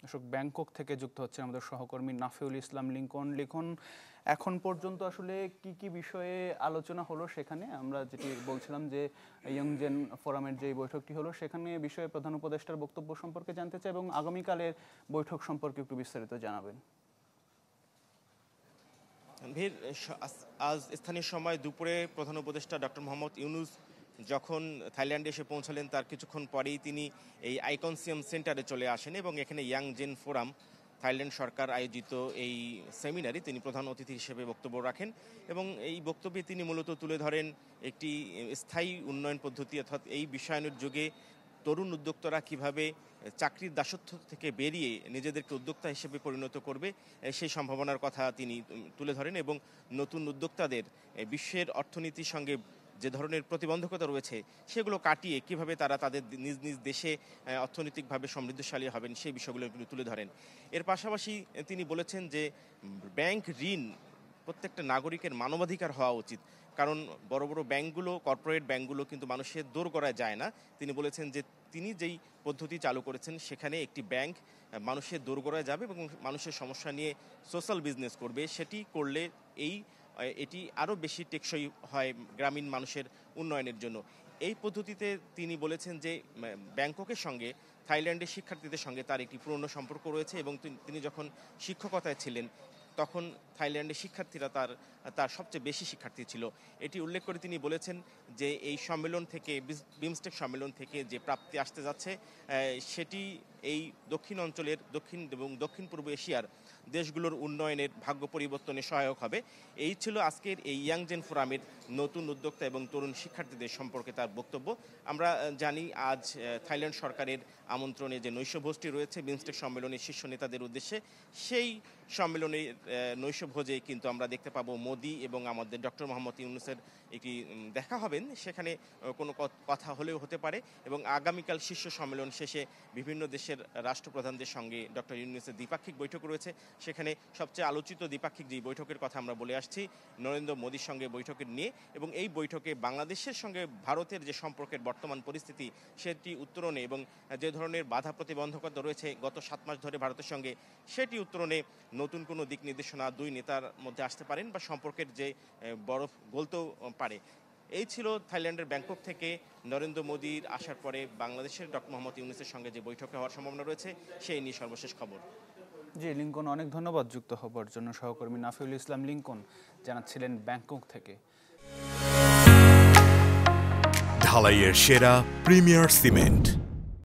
দর্শক, ব্যাংকক থেকে যুক্ত হচ্ছে আমাদের সহকর্মী নাফিউল ইসলাম লিংকন। এখন পর্যন্ত আসলে কি কি বিষয়ে আলোচনা হলো সেখানে? আমরা যেটি বলছিলাম যে ইয়ংজেন ফোরামের যে বৈঠকটি হলো সেখানে বিষয়ে প্রধান উপদেষ্টার বক্তব্য সম্পর্কে জানতে চাই এবং আগামীকালের বৈঠক সম্পর্কে একটু বিস্তারিত জানাবেন। আজ স্থানীয় সময় দুপুরে প্রধান উপদেষ্টা ডক্টর মোহাম্মদ ইউনূস যখন থাইল্যান্ডে এসে পৌঁছালেন তার কিছুক্ষণ পরেই তিনি এই আইকনসিয়াম সেন্টারে চলে আসেন এবং এখানে ইয়াংজেন ফোরাম, থাইল্যান্ড সরকার আয়োজিত এই সেমিনারে তিনি প্রধান অতিথি হিসেবে বক্তব্য রাখেন এবং এই বক্তব্যে তিনি মূলত তুলে ধরেন একটি স্থায়ী উন্নয়ন পদ্ধতি, অর্থাৎ এই বিশ্বায়নের যুগে তরুণ উদ্যোক্তারা কিভাবে চাকরির দাসত্ব থেকে বেরিয়ে নিজেদেরকে উদ্যোক্তা হিসেবে পরিণত করবে সেই সম্ভাবনার কথা তিনি তুলে ধরেন এবং নতুন উদ্যোক্তাদের বিশ্বের অর্থনীতির সঙ্গে যে ধরনের প্রতিবন্ধকতা রয়েছে সেগুলো কাটিয়ে কিভাবে তারা তাদের নিজ নিজ দেশে অর্থনৈতিকভাবে সমৃদ্ধশালী হবেন সেই বিষয়গুলো তুলে ধরেন। এর পাশাপাশি তিনি বলেছেন যে ব্যাংক ঋণ প্রত্যেকটা নাগরিকের মানবাধিকার হওয়া উচিত, কারণ বড় বড় ব্যাংকগুলো, কর্পোরেট ব্যাংকগুলো কিন্তু মানুষের দোরগোড়ায় যায় না। তিনি বলেছেন যে তিনি যেই পদ্ধতি চালু করেছেন সেখানে একটি ব্যাংক মানুষের দোরগোড়ায় যাবে এবং মানুষের সমস্যা নিয়ে সোশ্যাল বিজনেস করবে। সেটি করলে এটি আরও বেশি টেকসই হয় গ্রামীণ মানুষের উন্নয়নের জন্য। এই পদ্ধতিতে তিনি বলেছেন যে ব্যাংককের সঙ্গে থাইল্যান্ডের শিক্ষার্থীদের সঙ্গে তার একটি পুরনো সম্পর্ক রয়েছে এবং তিনি যখন শিক্ষকতায় ছিলেন তখন থাইল্যান্ডের শিক্ষার্থীরা তার সবচেয়ে বেশি শিক্ষার্থী ছিল। এটি উল্লেখ করে তিনি বলেছেন যে এই সম্মেলন থেকে, বিমস্টেক সম্মেলন থেকে যে প্রাপ্তি আসতে যাচ্ছে সেটি এই দক্ষিণ অঞ্চলের, দক্ষিণ এবং দক্ষিণ পূর্ব এশিয়ার দেশগুলোর উন্নয়নের ভাগ্য পরিবর্তনে সহায়ক হবে। এই ছিল আজকের এই ইয়াংজেন ফোরামের নতুন উদ্যোক্তা এবং তরুণ শিক্ষার্থীদের সম্পর্কে তার বক্তব্য। আমরা জানি আজ থাইল্যান্ড সরকারের আমন্ত্রণে যে নৈশভোজটি রয়েছে বিমস্টেক সম্মেলনের শীর্ষ নেতাদের উদ্দেশ্যে, সেই সম্মেলনের নৈশভোজে কিন্তু আমরা দেখতে পাবো মোদি এবং আমাদের ডক্টর মোহাম্মদ ইউনূসের একটি দেখা হবেন। সেখানে কোনো কথা হলেও হতে পারে এবং আগামীকাল শীর্ষ সম্মেলন শেষে বিভিন্ন দেশের রাষ্ট্রপ্রধানদের সঙ্গে ডক্টর ইউনূসের দ্বিপাক্ষিক বৈঠক রয়েছে। সেখানে সবচেয়ে আলোচিত দ্বিপাক্ষিক যে বৈঠকের কথা আমরা বলে আসছি নরেন্দ্র মোদির সঙ্গে বৈঠকের নিয়ে, এবং এই বৈঠকে বাংলাদেশের সঙ্গে ভারতের যে সম্পর্কের বর্তমান পরিস্থিতি সেটি উত্তরণে এবং যে ধরনের বাধা প্রতিবন্ধকতা রয়েছে গত 7 মাস ধরে ভারতের সঙ্গে, সেটি উত্তরণে নতুন কোনো দিক নির্দেশনা দুই নেতার মধ্যে আসতে পারেন বা সম্পর্কের যে বরফ গলতেও পারে। এই ছিল থাইল্যান্ডের ব্যাংকক থেকে নরেন্দ্র মোদির আসার পরে বাংলাদেশের ডক্টর মোহাম্মদ ইউনূসের সঙ্গে যে বৈঠকে হওয়ার সম্ভাবনা রয়েছে সেই নিয়ে সর্বশেষ খবর। জি লিংকন, অনেক ধন্যবাদ যুক্ত হবার জন্য। সহকর্মী নাফিউল ইসলাম লিংকন জানাচ্ছিলেন ব্যাংকক থেকে। ঢালাইয়ের সেরা প্রিমিয়ার সিমেন্ট।